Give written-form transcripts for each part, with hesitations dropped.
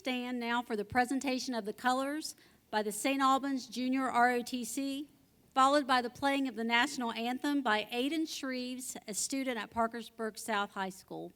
stand now for the presentation of the colors by the St. Albans Junior ROTC, followed by the playing of the national anthem by Aiden Shreves, a student at Parkersburg South High School.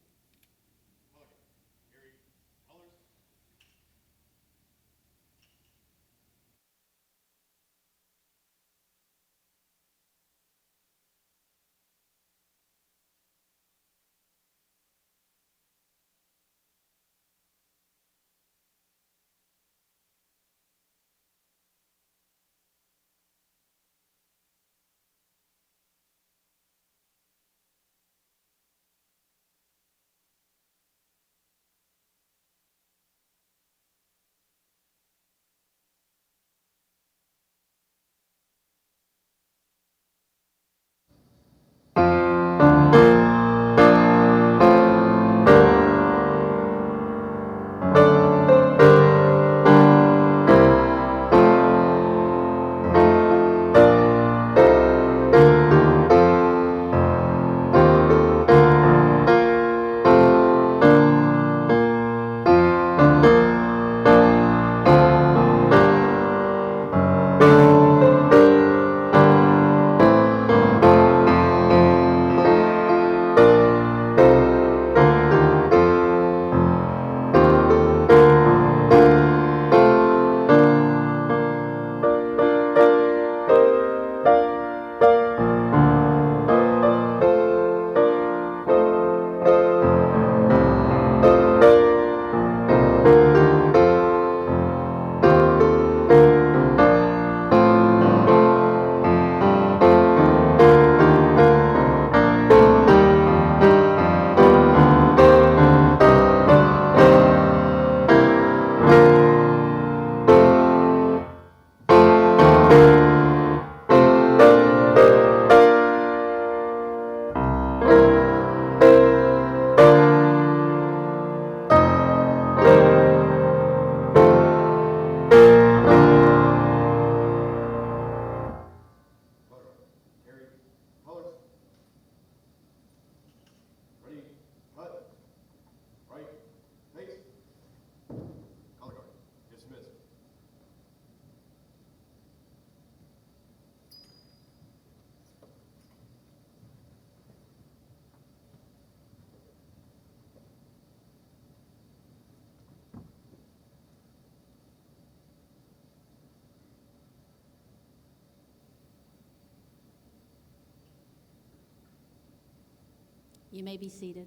You may be seated.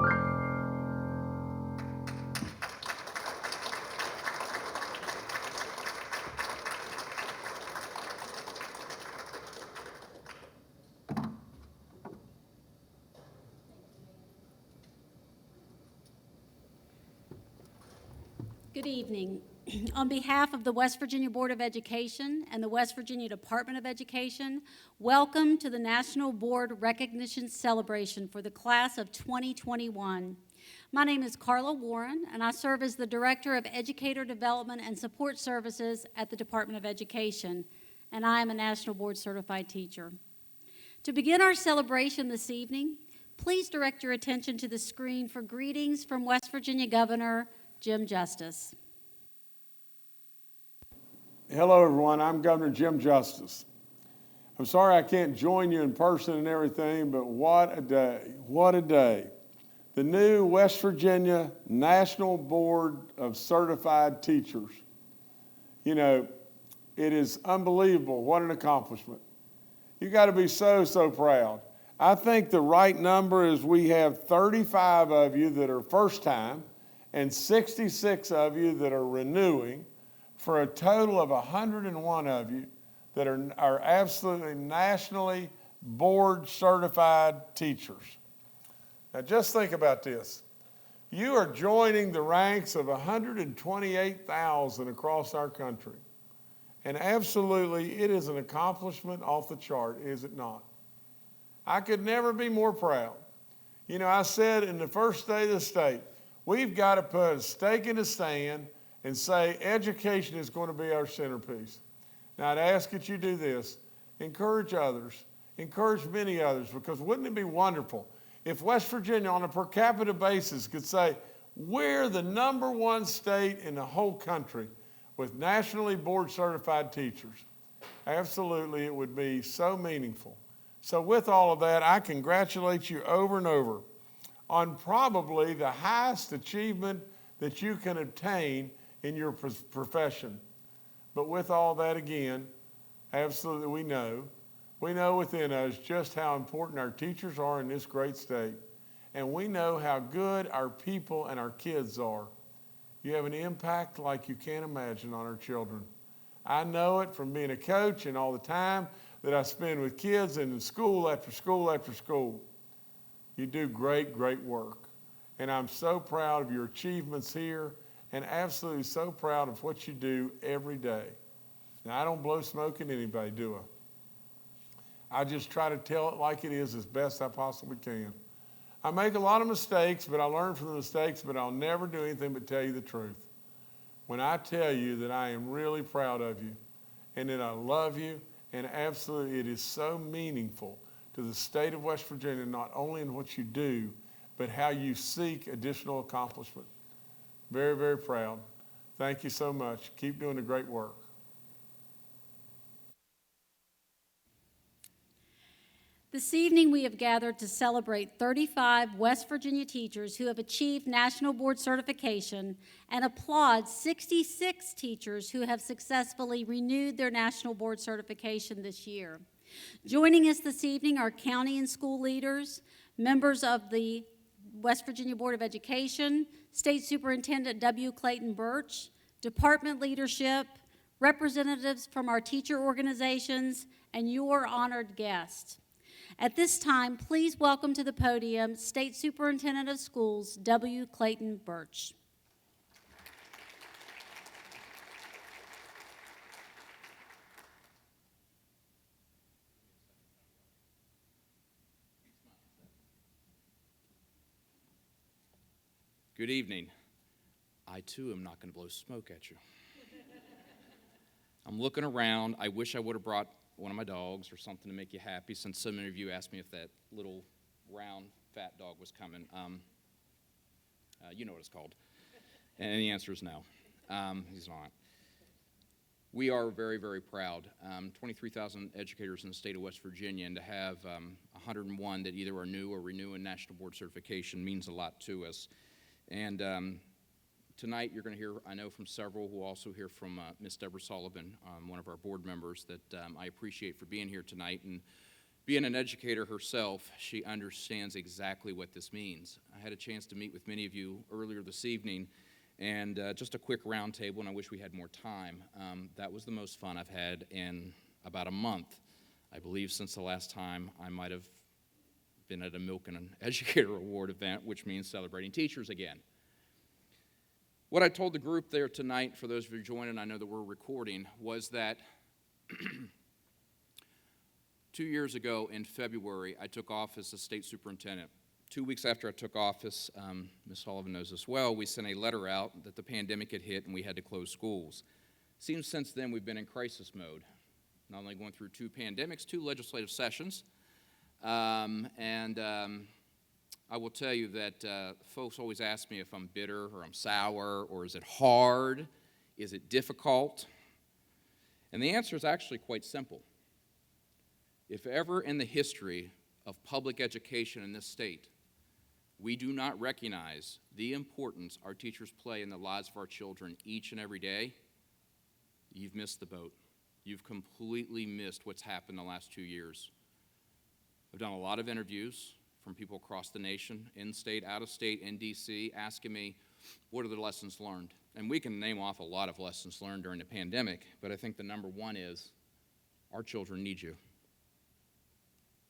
Good evening. On behalf of the West Virginia Board of Education and the West Virginia Department of Education, welcome to the National Board Recognition Celebration for the class of 2021. My name is Carla Warren, and I serve as the Director of Educator Development and Support Services at the Department of Education, and I am a National Board Certified Teacher. To begin our celebration this evening, please direct your attention to the screen for greetings from West Virginia Governor Jim Justice. Hello, everyone. I'm Governor Jim Justice. I'm sorry I can't join you in person and everything, but what a day. What a day. The new West Virginia National Board of Certified Teachers. You know, it is unbelievable. What an accomplishment. You got to be so, so proud. I think the right number is we have 35 of you that are first time, and 66 of you that are renewing, for a total of 101 of you that are absolutely nationally board certified teachers. Now just think about this. You are joining the ranks of 128,000 across our country. And absolutely, it is an accomplishment off the chart, is it not? I could never be more proud. You know, I said in the first day of the state, we've got to put a stake in the sand and say education is going to be our centerpiece. Now, I'd ask that you do this. Encourage others. Encourage many others, because wouldn't it be wonderful if West Virginia on a per capita basis could say, we're the #1 state in the whole country with nationally board certified teachers. Absolutely, it would be so meaningful. So with all of that, I congratulate you over and over on probably the highest achievement that you can obtain in your profession. But with all that, again, absolutely we know within us just how important our teachers are in this great state. And we know how good our people and our kids are. You have an impact like you can't imagine on our children. I know it from being a coach and all the time that I spend with kids in school after school after school. You do great, great work. And I'm so proud of your achievements here and absolutely so proud of what you do every day. Now, I don't blow smoke at anybody, do I? I just try to tell it like it is as best I possibly can. I make a lot of mistakes, but I learn from the mistakes, but I'll never do anything but tell you the truth. When I tell you that I am really proud of you and that I love you, and absolutely it is so meaningful to the state of West Virginia, not only in what you do, but how you seek additional accomplishment. Very, very proud. Thank you so much. Keep doing the great work. This evening, we have gathered to celebrate 35 West Virginia teachers who have achieved National Board Certification and applaud 66 teachers who have successfully renewed their National Board Certification this year. Joining us this evening are county and school leaders, members of the West Virginia Board of Education, State Superintendent W. Clayton Birch, department leadership, representatives from our teacher organizations, and your honored guests. At this time, please welcome to the podium State Superintendent of Schools, W. Clayton Birch. Good evening. I too am not going to blow smoke at you. I'm looking around. I wish I would have brought one of my dogs or something to make you happy, since so many of you asked me if that little round fat dog was coming. You know what it's called. And the answer is no. He's not. We are very, very proud. 23,000 educators in the state of West Virginia, and to have 101 that either are new or renew in National Board Certification means a lot to us. And tonight you're going to hear, I know, from several. We'll also hear from Ms. Deborah Sullivan, one of our board members that I appreciate for being here tonight. And Being an educator herself, she understands exactly what this means. I had a chance to meet with many of you earlier this evening, and just a quick round table, and I wish we had more time. That was the most fun I've had in about a month, I believe, since the last time I might have been at a Milken Educator Award event, which means celebrating teachers again. What I told the group there tonight, for those of you joining, I know that we're recording, was that 2 years ago in February, I took office as state superintendent. 2 weeks after I took office, Ms. Sullivan knows this well, we sent a letter out that the pandemic had hit and we had to close schools. Seems since then we've been in crisis mode, not only going through 2 pandemics, 2 legislative sessions, I will tell you that folks always ask me if I'm bitter or I'm sour, or is it hard, is it difficult? And the answer is actually quite simple. If ever in the history of public education in this state, we do not recognize the importance our teachers play in the lives of our children each and every day, you've missed the boat. You've completely missed what's happened the last 2 years. I've done a lot of interviews from people across the nation, in-state, out-of-state, in D.C., asking me, what are the lessons learned? And we can name off a lot of lessons learned during the pandemic, but I think the number one is our children need you.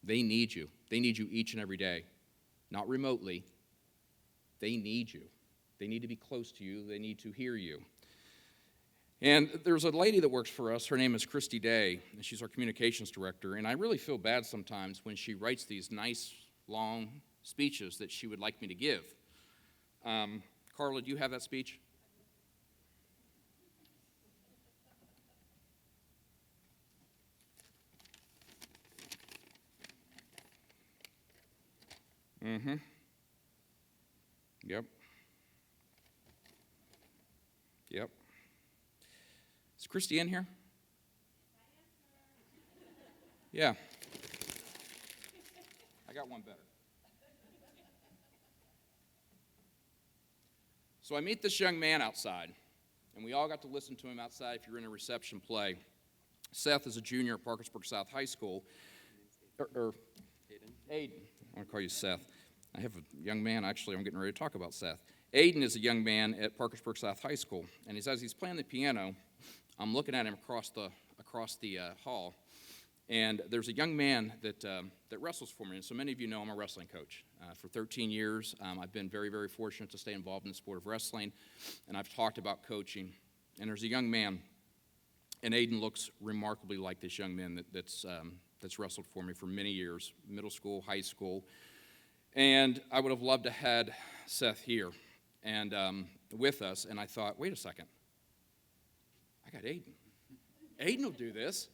They need you. They need you each and every day. Not remotely. They need you. They need to be close to you. They need to hear you. And there's a lady that works for us. Her name is Christy Day, and she's our communications director. And I really feel bad sometimes when she writes these nice, long speeches that she would like me to give. Carla, do you have that speech? Mm-hmm. Yep. Yep. Is Christy in here? Yeah. I got one better. So I meet this young man outside, and we all got to listen to him outside if you're in a reception play. Seth is a junior at Parkersburg South High School. Aiden. I want to call you Seth. I have a young man, actually, I'm getting ready to talk about Seth. Aiden is a young man at Parkersburg South High School, and as he's playing the piano, I'm looking at him across the hall, and there's a young man that wrestles for me. And so many of you know I'm a wrestling coach. For 13 years, I've been very, very fortunate to stay involved in the sport of wrestling, and I've talked about coaching. And there's a young man, and Aiden looks remarkably like this young man that's wrestled for me for many years, middle school, high school. And I would have loved to have had Seth here and with us, and I thought, wait a second. I got Aiden. Aiden will do this.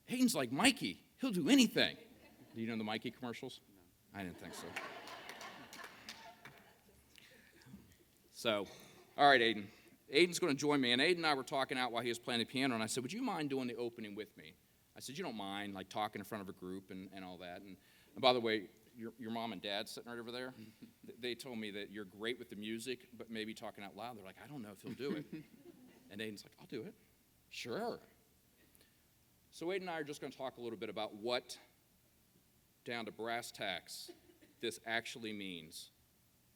Aiden's like Mikey. He'll do anything. Do you know the Mikey commercials? No. I didn't think so. So, all right, Aiden. Aiden's going to join me, and Aiden and I were talking out while he was playing the piano, and I said, would you mind doing the opening with me? I said, you don't mind, like, talking in front of a group and all that. And by the way, your mom and dad sitting right over there, they told me that you're great with the music, but maybe talking out loud, they're like, I don't know if he'll do it. And Aiden's like, I'll do it. Sure. So Aiden and I are just going to talk a little bit about what, down to brass tacks, this actually means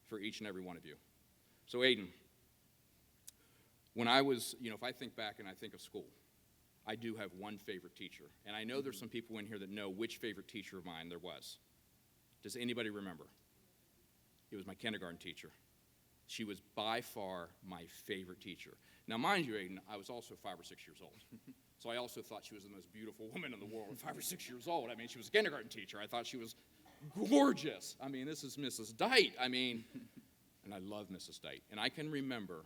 for each and every one of you. So Aiden, when I was, if I think back and I think of school, I do have one favorite teacher. And I know there's some people in here that know which favorite teacher of mine there was. Does anybody remember? It was my kindergarten teacher. She was by far my favorite teacher. Now, mind you, Aiden, I was also 5 or 6 years old. So I also thought she was the most beautiful woman in the world at 5 or 6 years old. I mean, she was a kindergarten teacher. I thought she was gorgeous. I mean, this is Mrs. Dite. And I love Mrs. Dite. And I can remember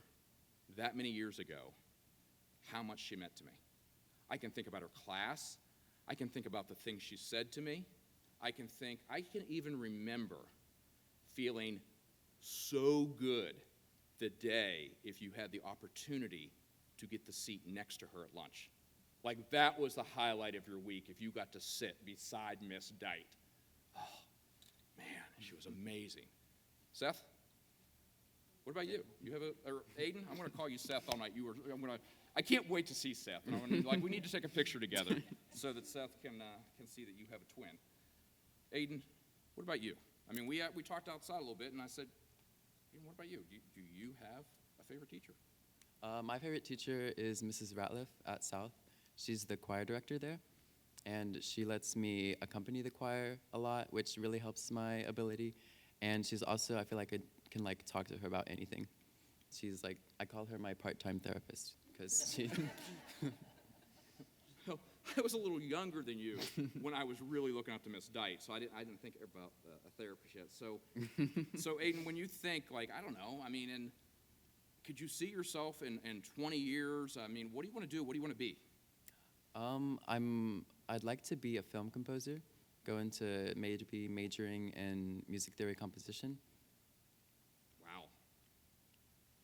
that many years ago how much she meant to me. I can think about her class. I can think about the things she said to me. I can even remember feeling so good the day if you had the opportunity to get the seat next to her at lunch. Like, that was the highlight of your week, if you got to sit beside Miss Dite. Oh, man, she was amazing. Seth? What about you? You have or Aiden? I'm going to call you Seth all night. I can't wait to see Seth. And we need to take a picture together so that Seth can see that you have a twin. Aiden, what about you? I mean, we talked outside a little bit, and I said, Aiden, what about you? Do you have a favorite teacher? My favorite teacher is Mrs. Ratliff at South. She's the choir director there, and she lets me accompany the choir a lot, which really helps my ability. And she's also, I feel like I can talk to her about anything. She's I call her my part-time therapist because she. Well, I was a little younger than you when I was really looking up to Miss Dite, so I didn't think about a therapist yet. So Aiden, when you think I don't know, I mean, could you see yourself in 20 years? I mean, what do you want to do? What do you want to be? I'd like to be a film composer, go into be majoring in music theory composition. Wow.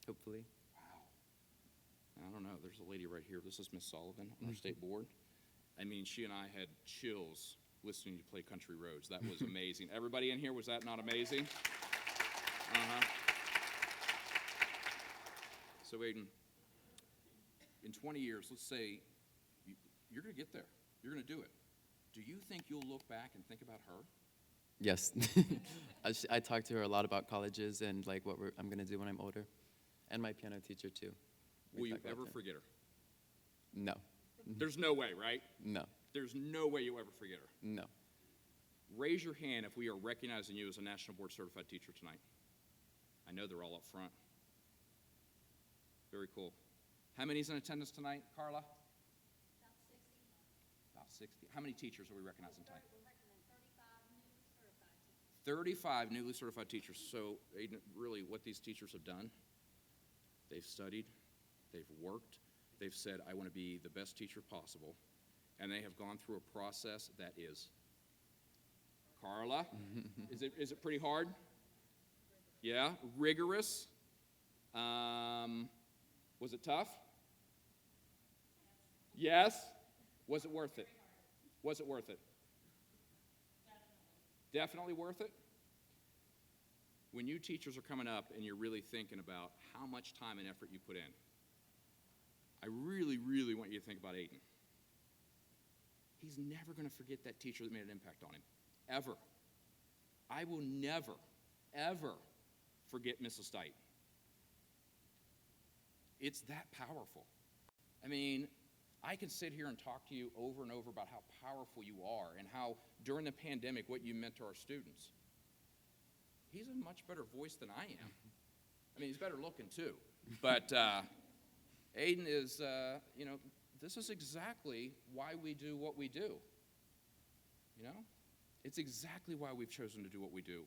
Hopefully. Wow. I don't know. There's a lady right here. This is Miss Sullivan on our state board. I mean, she and I had chills listening to play Country Roads. That was amazing. Everybody in here, was that not amazing? Uh-huh. So, Aiden, in 20 years, let's say you're going to get there. You're going to do it. Do you think you'll look back and think about her? Yes. I talk to her a lot about colleges and what I'm going to do when I'm older. And my piano teacher, too. Will you ever forget her? No. There's no way, right? No. There's no way you'll ever forget her. No. Raise your hand if we are recognizing you as a National Board Certified Teacher tonight. I know they're all up front. Very cool. How many's in attendance tonight, Carla? About 60. About 60. How many teachers are we recognizing tonight? We're recognizing 35 newly certified teachers. 35 newly certified teachers. So, Aiden, really what these teachers have done, they've studied, they've worked, they've said, I want to be the best teacher possible, and they have gone through a process that is, Carla, is it pretty hard? Yeah, rigorous. Was it tough? Yes. Was it worth it? Was it worth it? Definitely worth it? When you teachers are coming up and you're really thinking about how much time and effort you put in, I really, really want you to think about Aiden. He's never going to forget that teacher that made an impact on him, ever. I will never, ever forget Mrs. Dite. It's that powerful. I mean, I can sit here and talk to you over and over about how powerful you are and how, during the pandemic, what you meant to our students. He's a much better voice than I am. I mean, he's better looking, too. But Aiden is, this is exactly why we do what we do. You know? It's exactly why we've chosen to do what we do.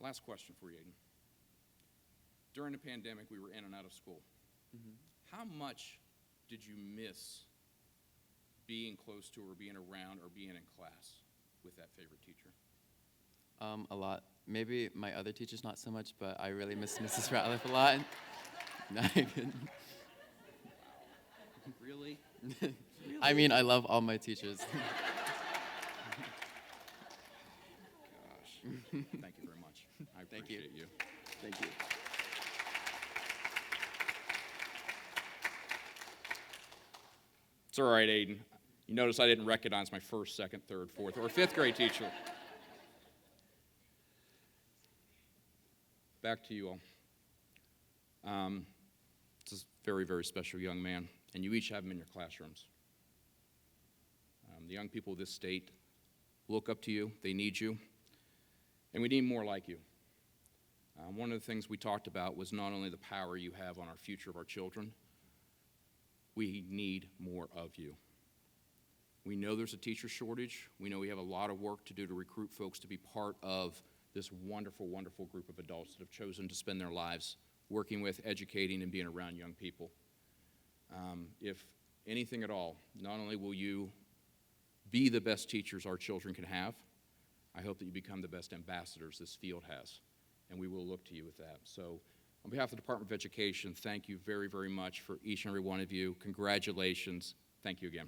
Last question for you, Aiden. During the pandemic, we were in and out of school. Mm-hmm. How much did you miss being close to or being around or being in class with that favorite teacher? A lot. Maybe my other teachers not so much, but I really miss Mrs. Ratliff a lot. No, I couldn't. Really? I mean, I love all my teachers. Gosh. Thank you very much. I Thank you. appreciate you. Thank you. It's all right, Aiden. You notice I didn't recognize my first, second, third, fourth, or fifth grade teacher. Back to you all. This is a very, very special young man, and you each have him in your classrooms. The young people of this state look up to you. They need you, and we need more like you. One of the things we talked about was not only the power you have on our future of our children, we need more of you. We know there's a teacher shortage. We know we have a lot of work to do to recruit folks to be part of this wonderful, wonderful group of adults that have chosen to spend their lives working with, educating, and being around young people. If anything at all, not only will you be the best teachers our children can have, I hope that you become the best ambassadors this field has, and we will look to you with that. So, on behalf of the Department of Education, thank you very, very much for each and every one of you. Congratulations. Thank you again.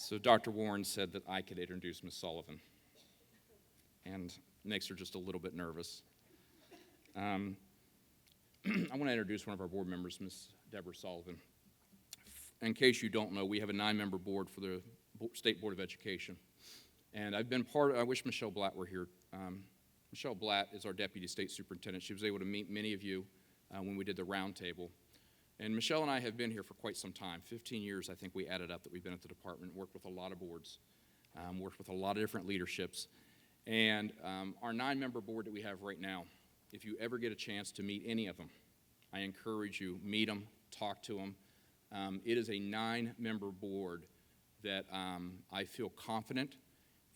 So Dr. Warren said that I could introduce Ms. Sullivan, and makes her just a little bit nervous. I want to introduce one of our board members, Ms. Deborah Sullivan. In case you don't know, we have a 9-member board for the State Board of Education. And I've been I wish Michelle Blatt were here. Michelle Blatt is our Deputy State Superintendent. She was able to meet many of you when we did the roundtable. And Michelle and I have been here for quite some time, 15 years I think we added up that we've been at the department, worked with a lot of boards, worked with a lot of different leaderships. And our 9-member board that we have right now, if you ever get a chance to meet any of them, I encourage you, meet them, talk to them. It is a 9-member board that I feel confident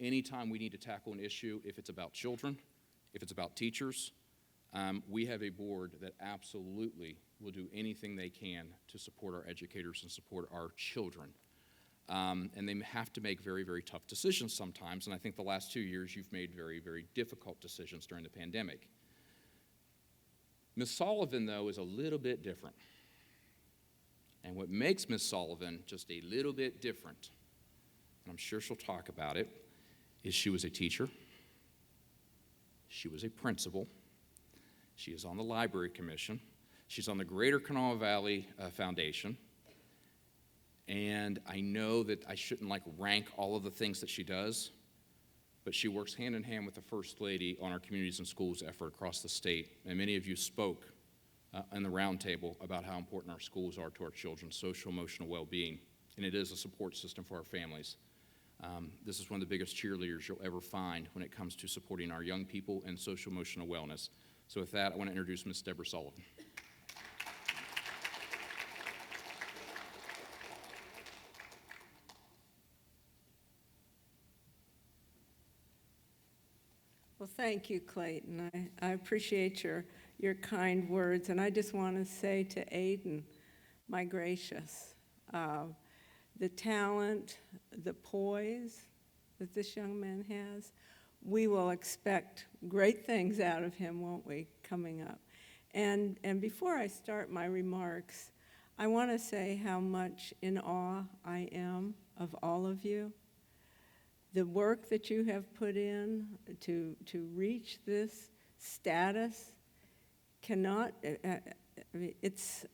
anytime we need to tackle an issue, if it's about children, if it's about teachers, we have a board that absolutely will do anything they can to support our educators and support our children. And they have to make very, very tough decisions sometimes, and I think the last 2 years you've made very, very difficult decisions during the pandemic. Ms. Sullivan, though, is a little bit different. And what makes Ms. Sullivan just a little bit different, and I'm sure she'll talk about it, is she was a teacher, she was a principal, she is on the Library Commission, she's on the Greater Kanawha Valley Foundation, and I know that I shouldn't rank all of the things that she does, but she works hand in hand with the First Lady on our Communities and Schools effort across the state, and many of you spoke in the roundtable about how important our schools are to our children's social emotional well-being, and it is a support system for our families. This is one of the biggest cheerleaders you'll ever find when it comes to supporting our young people and social emotional wellness. So with that, I want to introduce Ms. Deborah Sullivan. Well, thank you, Clayton. I appreciate your kind words, and I just want to say to Aiden, my gracious, the talent, the poise that this young man has, we will expect great things out of him, won't we, coming up. And before I start my remarks, I want to say how much in awe I am of all of you. The work that you have put in to reach this status cannot, it's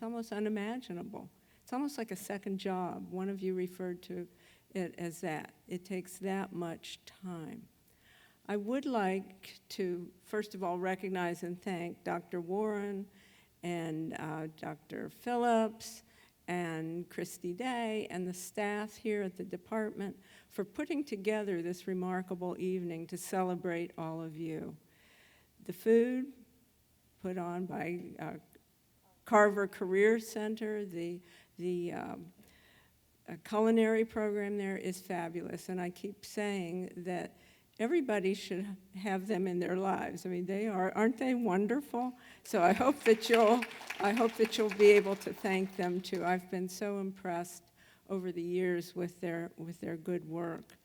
almost unimaginable. It's almost like a second job. One of you referred to it as that. It takes that much time. I would like to, first of all, recognize and thank Dr. Warren and Dr. Phillips and Christy Day and the staff here at the department for putting together this remarkable evening to celebrate all of you. The food put on by Carver Career Center, the culinary program there is fabulous, and I keep saying that everybody should have them in their lives. I mean, aren't they wonderful? So I hope that you'll be able to thank them too. I've been so impressed over the years with their good work.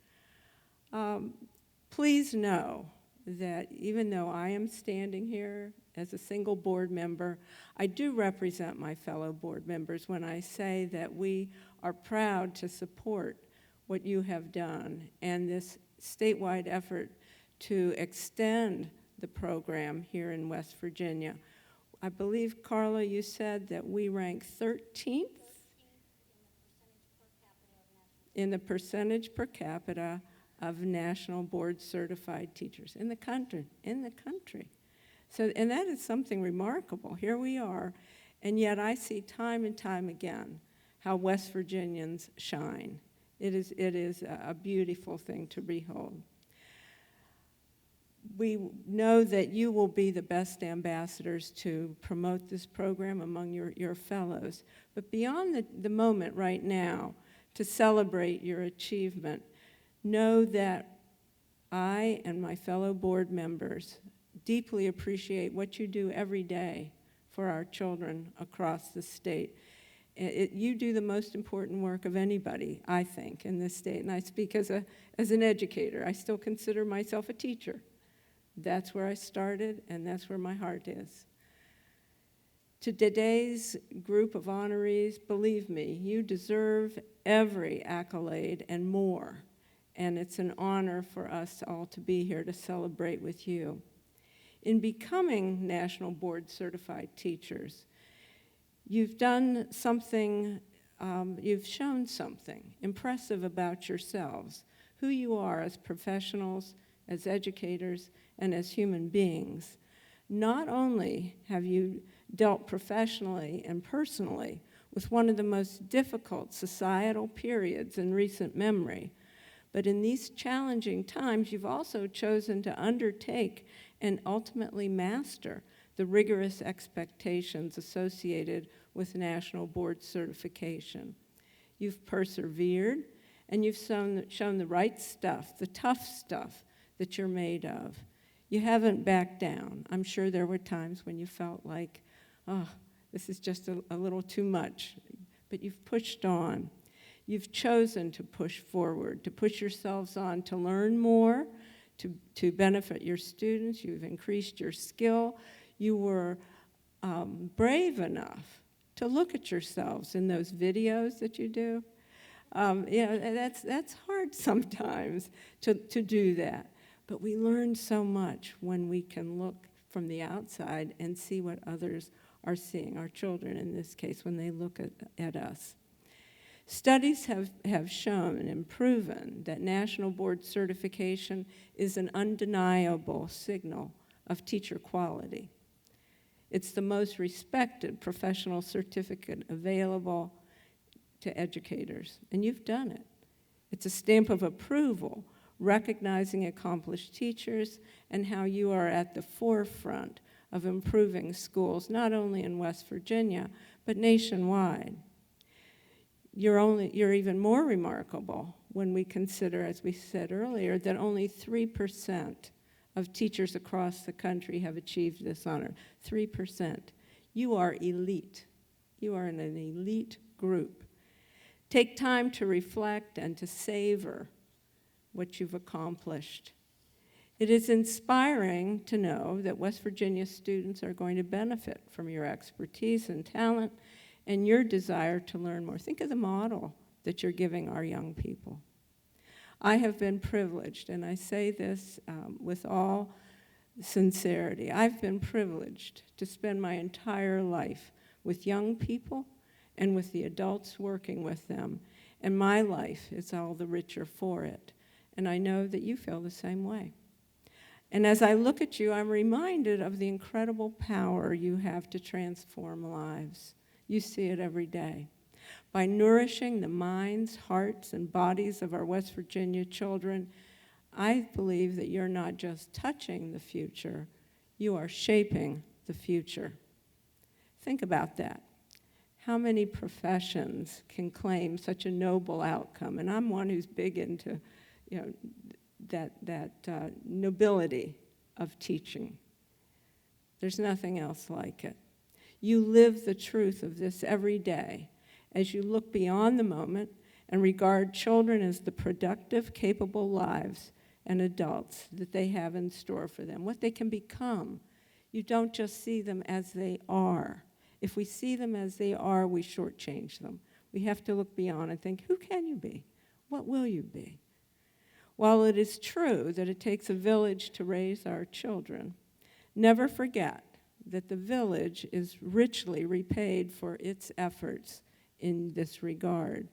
Please know that even though I am standing here as a single board member, I do represent my fellow board members when I say that we are proud to support what you have done and this statewide effort to extend the program here in West Virginia. I believe, Carla, you said that we rank 13th in the percentage per capita of national board certified teachers in the country. So, and that is something remarkable. Here we are, and yet I see time and time again how West Virginians shine. It is a beautiful thing to behold. We know that you will be the best ambassadors to promote this program among your fellows. But beyond the moment right now to celebrate your achievement, know that I and my fellow board members deeply appreciate what you do every day for our children across the state. You do the most important work of anybody, I think, in this state. And I speak as an educator. I still consider myself a teacher. That's where I started, and that's where my heart is. To today's group of honorees, believe me, you deserve every accolade and more. And it's an honor for us all to be here to celebrate with you. In becoming National Board Certified Teachers, you've done something, you've shown something impressive about yourselves, who you are as professionals, as educators, and as human beings. Not only have you dealt professionally and personally with one of the most difficult societal periods in recent memory, but in these challenging times, you've also chosen to undertake and ultimately master the rigorous expectations associated with National Board Certification. You've persevered, and you've shown the right stuff, the tough stuff that you're made of. You haven't backed down. I'm sure there were times when you felt like, oh, this is just a little too much, but you've pushed on. You've chosen to push forward, to push yourselves on, to learn more, to benefit your students. You've increased your skill. You were brave enough to look at yourselves in those videos that you do. That's hard sometimes to do that. But we learn so much when we can look from the outside and see what others are seeing, our children in this case, when they look at us. Studies have shown and proven that National Board Certification is an undeniable signal of teacher quality. It's the most respected professional certificate available to educators, and you've done it. It's a stamp of approval, recognizing accomplished teachers and how you are at the forefront of improving schools, not only in West Virginia, but nationwide. You're even more remarkable when we consider, as we said earlier, that only 3% of teachers across the country have achieved this honor. 3%. You are elite. You are in an elite group. Take time to reflect and to savor what you've accomplished. It is inspiring to know that West Virginia students are going to benefit from your expertise and talent and your desire to learn more. Think of the model that you're giving our young people. I have been privileged, and I say this with all sincerity. I've been privileged to spend my entire life with young people and with the adults working with them, and my life is all the richer for it. And I know that you feel the same way. And as I look at you, I'm reminded of the incredible power you have to transform lives. You see it every day. By nourishing the minds, hearts, and bodies of our West Virginia children, I believe that you're not just touching the future, you are shaping the future. Think about that. How many professions can claim such a noble outcome? And I'm one who's big into that nobility of teaching. There's nothing else like it. You live the truth of this every day as you look beyond the moment and regard children as the productive, capable lives and adults that they have in store for them, what they can become. You don't just see them as they are. If we see them as they are, we shortchange them. We have to look beyond and think, who can you be? What will you be? While it is true that it takes a village to raise our children, never forget that the village is richly repaid for its efforts in this regard.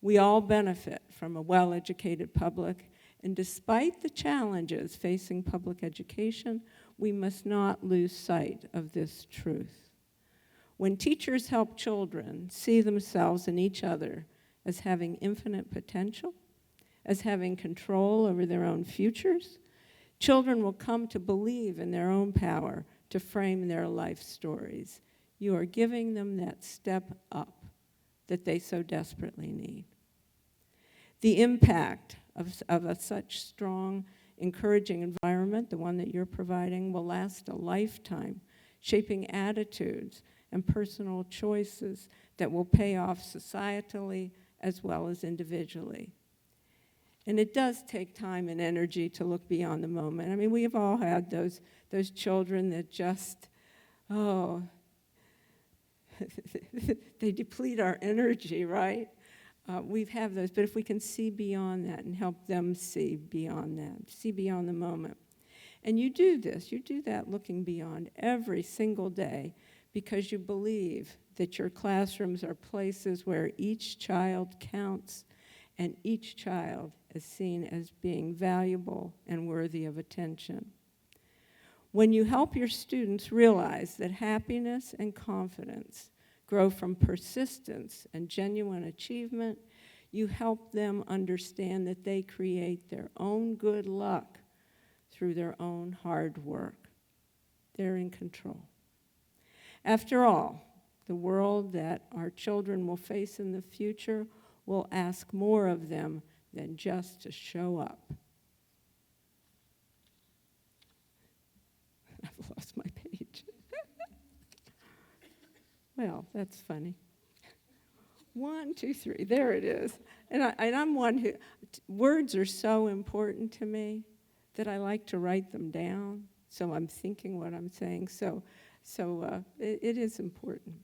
We all benefit from a well-educated public, and despite the challenges facing public education, we must not lose sight of this truth. When teachers help children see themselves and each other as having infinite potential, as having control over their own futures, children will come to believe in their own power to frame their life stories. You are giving them that step up that they so desperately need. The impact of such strong, encouraging environment, the one that you're providing, will last a lifetime, shaping attitudes and personal choices that will pay off societally as well as individually. And it does take time and energy to look beyond the moment. I mean, we have all had those children that just, they deplete our energy, right? We have those, but if we can see beyond that and help them see beyond that, see beyond the moment. And you do this, you do that looking beyond every single day because you believe that your classrooms are places where each child counts and each child is seen as being valuable and worthy of attention. When you help your students realize that happiness and confidence grow from persistence and genuine achievement, you help them understand that they create their own good luck through their own hard work. They're in control. After all, the world that our children will face in the future will ask more of them than just to show up. I've lost my page. Well, that's funny. 1, 2, 3, there it is. And I'm one who, words are so important to me that I like to write them down, so I'm thinking what I'm saying. So it is important.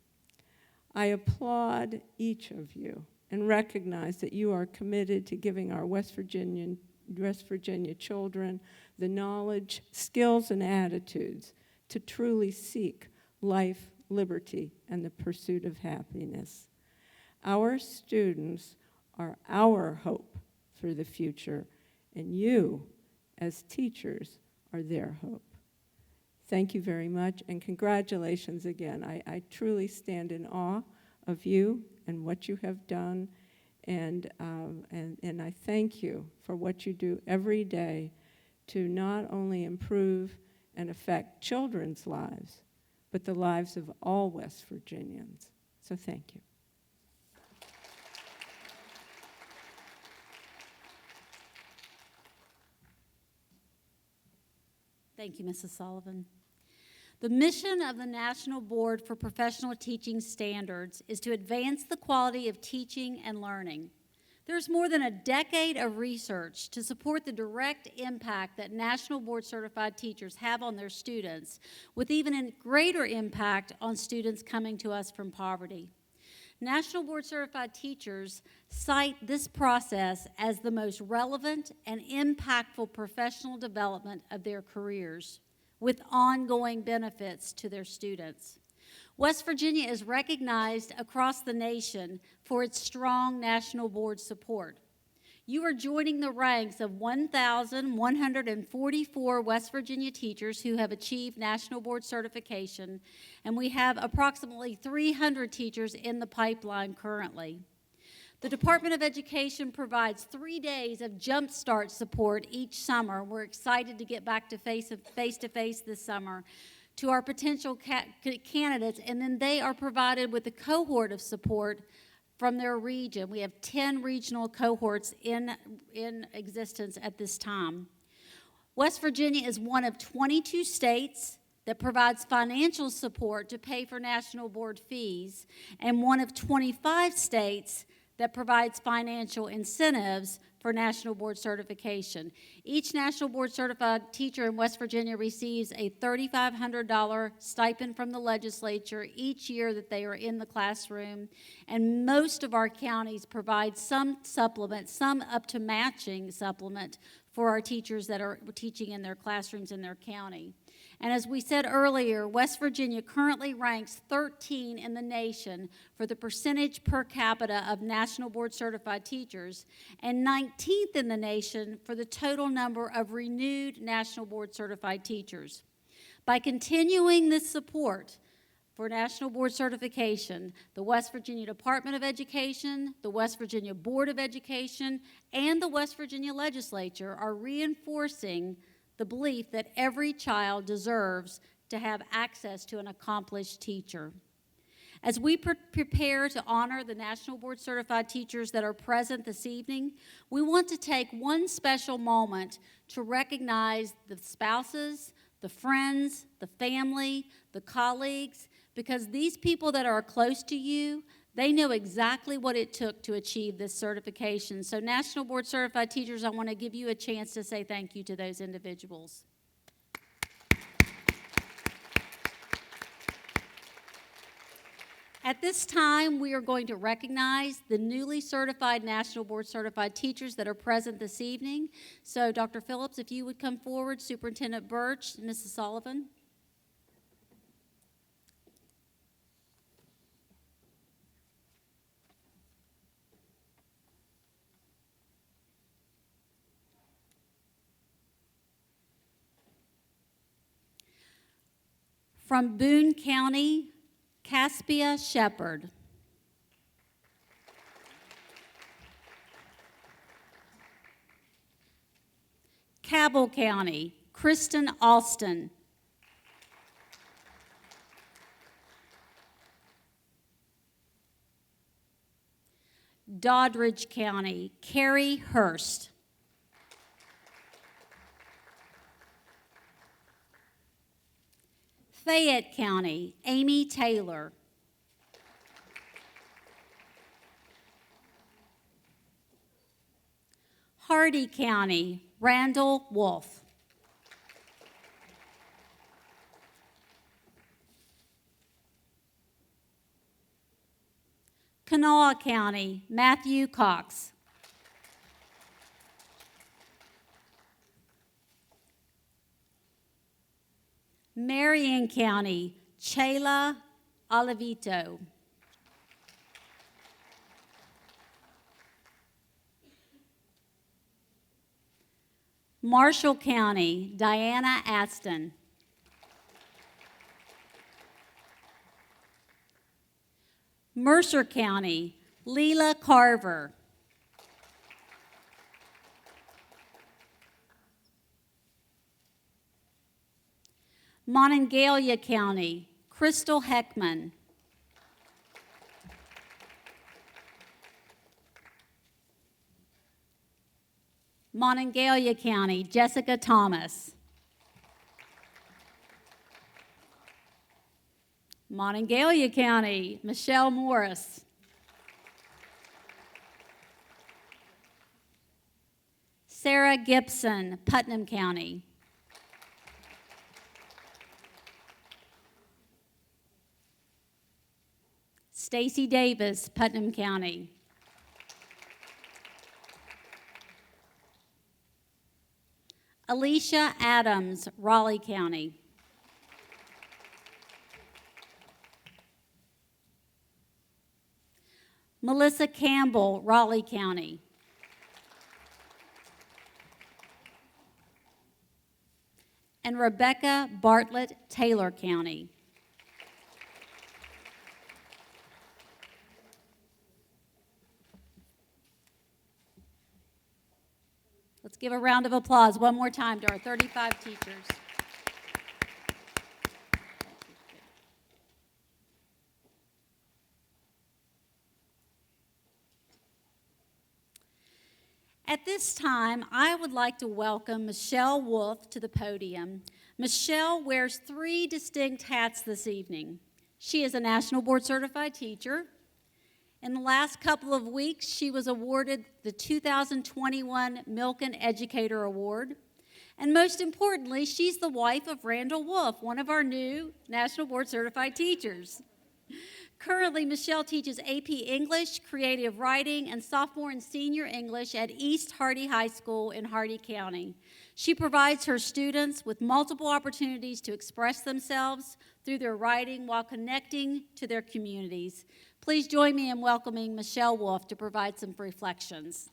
I applaud each of you and recognize that you are committed to giving our West Virginia children the knowledge, skills, and attitudes to truly seek life, liberty, and the pursuit of happiness. Our students are our hope for the future, and you, as teachers, are their hope. Thank you very much, and congratulations again. I truly stand in awe of you and what you have done, and I thank you for what you do every day to not only improve and affect children's lives, but the lives of all West Virginians. So thank you. Thank you, Mrs. Sullivan. The mission of the National Board for Professional Teaching Standards is to advance the quality of teaching and learning. There's more than a decade of research to support the direct impact that National Board Certified teachers have on their students, with even a greater impact on students coming to us from poverty. National Board Certified teachers cite this process as the most relevant and impactful professional development of their careers, with ongoing benefits to their students. West Virginia is recognized across the nation for its strong National Board support. You are joining the ranks of 1,144 West Virginia teachers who have achieved National Board certification, and we have approximately 300 teachers in the pipeline currently. The Department of Education provides 3 days of Jump Start support each summer. We're excited to get back to face-to-face this summer to our potential candidates, and then they are provided with a cohort of support from their region. We have 10 regional cohorts in existence at this time. West Virginia is one of 22 states that provides financial support to pay for National Board fees, and one of 25 states that provides financial incentives for National Board certification. Each National Board certified teacher in West Virginia receives a $3,500 stipend from the legislature each year that they are in the classroom, and most of our counties provide some supplement, some up to matching supplement for our teachers that are teaching in their classrooms in their county. And as we said earlier, West Virginia currently ranks 13 in the nation for the percentage per capita of National Board certified teachers, and 19th in the nation for the total number of renewed National Board certified teachers. By continuing this support for National Board certification, the West Virginia Department of Education, the West Virginia Board of Education, and the West Virginia Legislature are reinforcing the belief that every child deserves to have access to an accomplished teacher. As we prepare to honor the National Board Certified teachers that are present this evening, we want to take one special moment to recognize the spouses, the friends, the family, the colleagues, because these people that are close to you, they know exactly what it took to achieve this certification. So National Board Certified teachers, I want to give you a chance to say thank you to those individuals. At this time, we are going to recognize the newly certified National Board Certified teachers that are present this evening. So Dr. Phillips, if you would come forward, Superintendent Birch, Mrs. Sullivan. From Boone County, Caspia Shepherd. Cabell County, Kristen Austin. Doddridge County, Carrie Hurst. Fayette County, Amy Taylor. Hardy County, Randall Wolf. Kanawha County, Matthew Cox. Marion County, Chayla Olivito. Marshall County, Diana Aston. Mercer County, Leela Carver. Monongalia County, Crystal Heckman. Monongalia County, Jessica Thomas. Monongalia County, Michelle Morris. Sarah Gibson, Putnam County. Stacy Davis, Putnam County. Alicia Adams, Raleigh County. Melissa Campbell, Raleigh County. And Rebecca Bartlett, Taylor County. Let's give a round of applause one more time to our 35 teachers. At this time, I would like to welcome Michelle Wolf to the podium. Michelle wears 3 distinct hats this evening. She is a National Board Certified teacher. In the last couple of weeks, she was awarded the 2021 Milken Educator Award. And most importantly, she's the wife of Randall Wolf, one of our new National Board Certified teachers. Currently, Michelle teaches AP English, Creative Writing, and Sophomore and Senior English at East Hardy High School in Hardy County. She provides her students with multiple opportunities to express themselves through their writing while connecting to their communities. Please join me in welcoming Michelle Wolf to provide some reflections.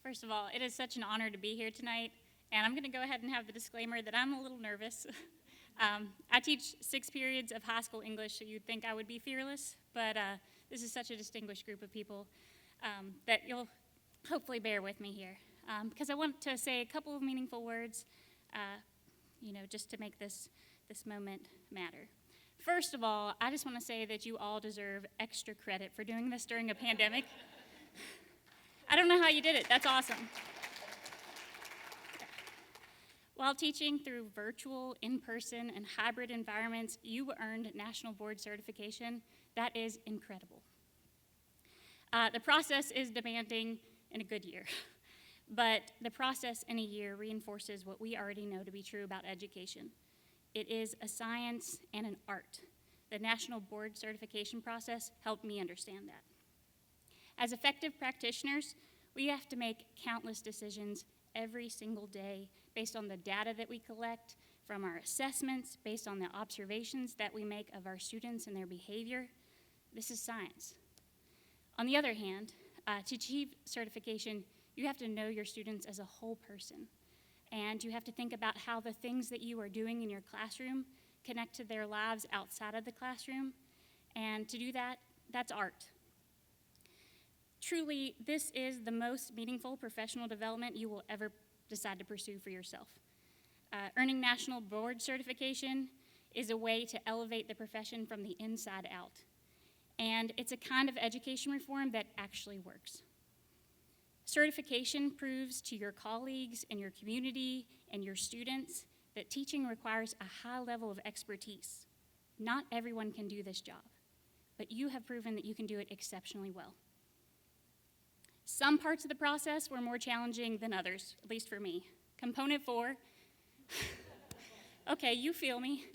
First of all, it is such an honor to be here tonight, and I'm going to go ahead and have the disclaimer that I'm a little nervous. I teach 6 periods of high school English, so you'd think I would be fearless, but this is such a distinguished group of people that you'll hopefully bear with me here, because I want to say a couple of meaningful words, just to make this moment matter. First of all, I just want to say that you all deserve extra credit for doing this during a pandemic. I don't know how you did it. That's awesome. While teaching through virtual, in-person, and hybrid environments, you earned National Board Certification. That is incredible. The process is demanding in a good year. but the process in a year reinforces what we already know to be true about education. It is a science and an art. The National Board Certification process helped me understand that. As effective practitioners, we have to make countless decisions every single day based on the data that we collect from our assessments, based on the observations that we make of our students and their behavior. This is science. On the other hand, to achieve certification, you have to know your students as a whole person. And you have to think about how the things that you are doing in your classroom connect to their lives outside of the classroom. And to do that, that's art. Truly, this is the most meaningful professional development you will ever decide to pursue for yourself. Earning national board certification is a way to elevate the profession from the inside out. And it's a kind of education reform that actually works. Certification proves to your colleagues and your community and your students that teaching requires a high level of expertise. Not everyone can do this job, but you have proven that you can do it exceptionally well. Some parts of the process were more challenging than others, at least for me. Component 4, okay, you feel me.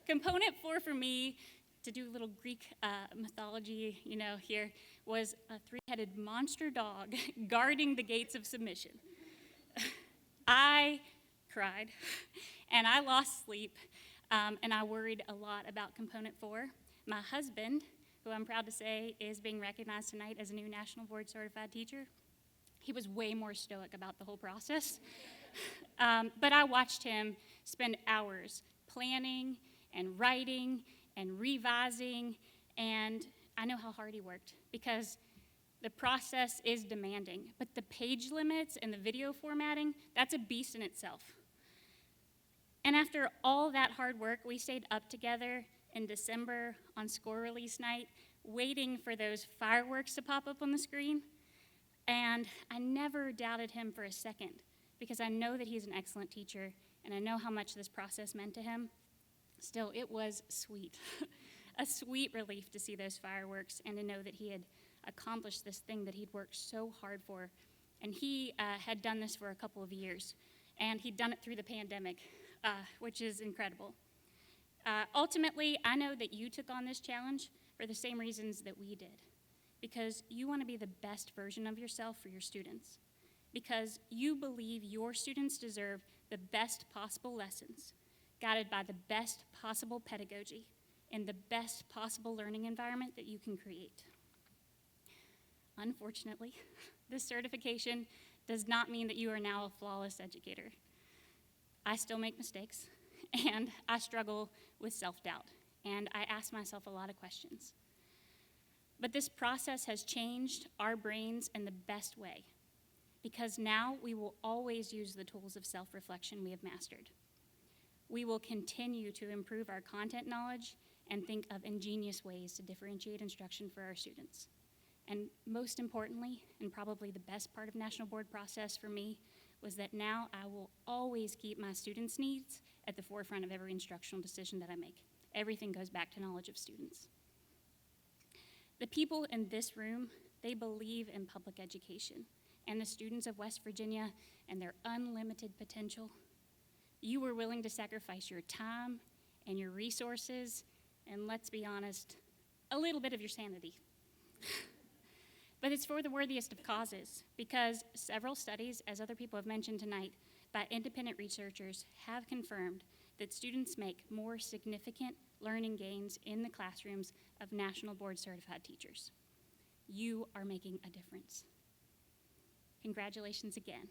Component 4 for me, to do a little Greek mythology, here, was a 3-headed monster dog guarding the gates of submission. I cried, and I lost sleep, and I worried a lot about component 4. My husband, who I'm proud to say is being recognized tonight as a new National Board Certified teacher, he was way more stoic about the whole process. But I watched him spend hours planning and writing and revising, and I know how hard he worked because the process is demanding. But the page limits and the video formatting, that's a beast in itself. And after all that hard work, we stayed up together in December on score release night, waiting for those fireworks to pop up on the screen. And I never doubted him for a second because I know that he's an excellent teacher and I know how much this process meant to him. Still, it was sweet, a sweet relief to see those fireworks and to know that he had accomplished this thing that he'd worked so hard for. And he had done this for a couple of years, and he'd done it through the pandemic, which is incredible. Ultimately, I know that you took on this challenge for the same reasons that we did, because you want to be the best version of yourself for your students, because you believe your students deserve the best possible lessons, guided by the best possible pedagogy in the best possible learning environment that you can create. Unfortunately, this certification does not mean that you are now a flawless educator. I still make mistakes, and I struggle with self-doubt, and I ask myself a lot of questions. But this process has changed our brains in the best way, because now we will always use the tools of self-reflection we have mastered. We will continue to improve our content knowledge and think of ingenious ways to differentiate instruction for our students. And most importantly, and probably the best part of National Board process for me, was that now I will always keep my students' needs at the forefront of every instructional decision that I make. Everything goes back to knowledge of students. The people in this room, they believe in public education and the students of West Virginia and their unlimited potential. You were willing to sacrifice your time and your resources, and let's be honest, a little bit of your sanity. But it's for the worthiest of causes, because several studies, as other people have mentioned tonight, by independent researchers have confirmed that students make more significant learning gains in the classrooms of National Board Certified teachers. You are making a difference. Congratulations again.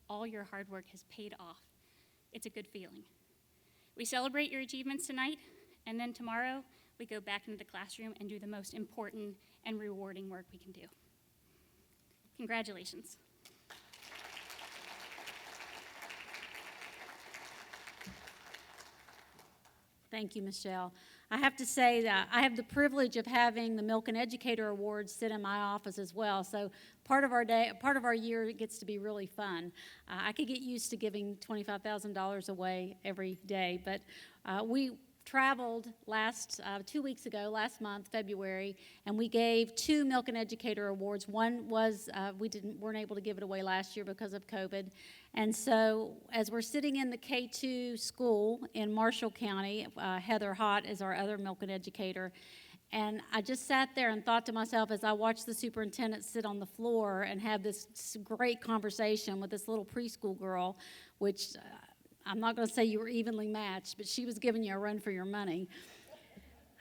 All your hard work has paid off. It's a good feeling. We celebrate your achievements tonight, and then tomorrow we go back into the classroom and do the most important and rewarding work we can do. Congratulations. Thank you, Michelle. I have to say that I have the privilege of having the Milken Educator Awards sit in my office as well. So part of our day, part of our year, it gets to be really fun. I could get used to giving $25,000 away every day, but we traveled 2 weeks ago, last month, February, and we gave 2 Milken Educator Awards. One was, weren't able to give it away last year because of COVID. And so as we're sitting in the K2 school in Marshall County, Heather Hott is our other Milken Educator. And I just sat there and thought to myself as I watched the superintendent sit on the floor and have this great conversation with this little preschool girl, which I'm not going to say you were evenly matched, but she was giving you a run for your money.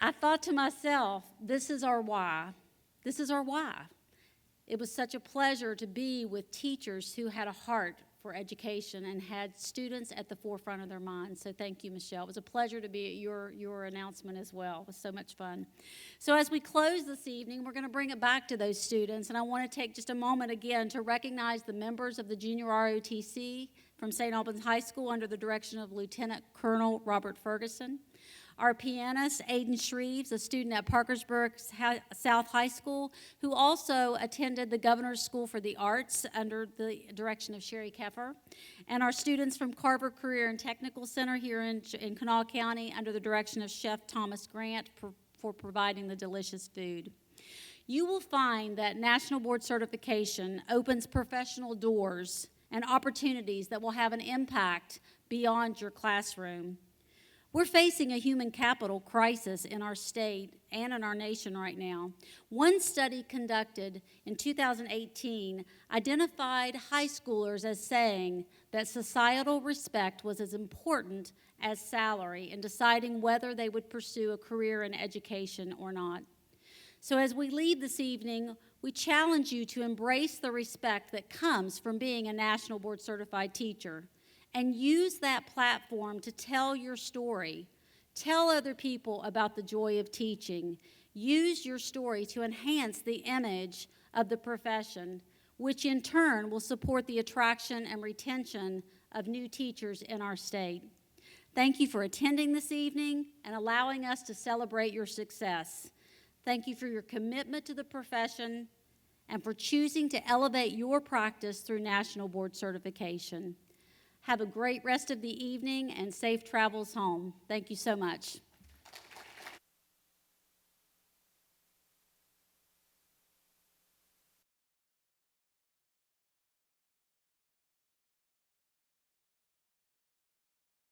I thought to myself, this is our why. This is our why. It was such a pleasure to be with teachers who had a heart for education and had students at the forefront of their minds. So thank you, Michelle. It was a pleasure to be at your announcement as well. It was so much fun. So as we close this evening, we're going to bring it back to those students, and I want to take just a moment again to recognize the members of the Junior ROTC from St. Albans High School under the direction of Lieutenant Colonel Robert Ferguson. Our pianist, Aiden Shreves, a student at Parkersburg South High School, who also attended the Governor's School for the Arts under the direction of Sherry Keffer. And our students from Carver Career and Technical Center here in Kanawha County under the direction of Chef Thomas Grant for providing the delicious food. You will find that National Board Certification opens professional doors and opportunities that will have an impact beyond your classroom. We're facing a human capital crisis in our state and in our nation right now. One study conducted in 2018 identified high schoolers as saying that societal respect was as important as salary in deciding whether they would pursue a career in education or not. So as we leave this evening, we challenge you to embrace the respect that comes from being a National Board Certified teacher and use that platform to tell your story. Tell other people about the joy of teaching. Use your story to enhance the image of the profession, which in turn will support the attraction and retention of new teachers in our state. Thank you for attending this evening and allowing us to celebrate your success. Thank you for your commitment to the profession and for choosing to elevate your practice through National Board Certification. Have a great rest of the evening and safe travels home. Thank you so much.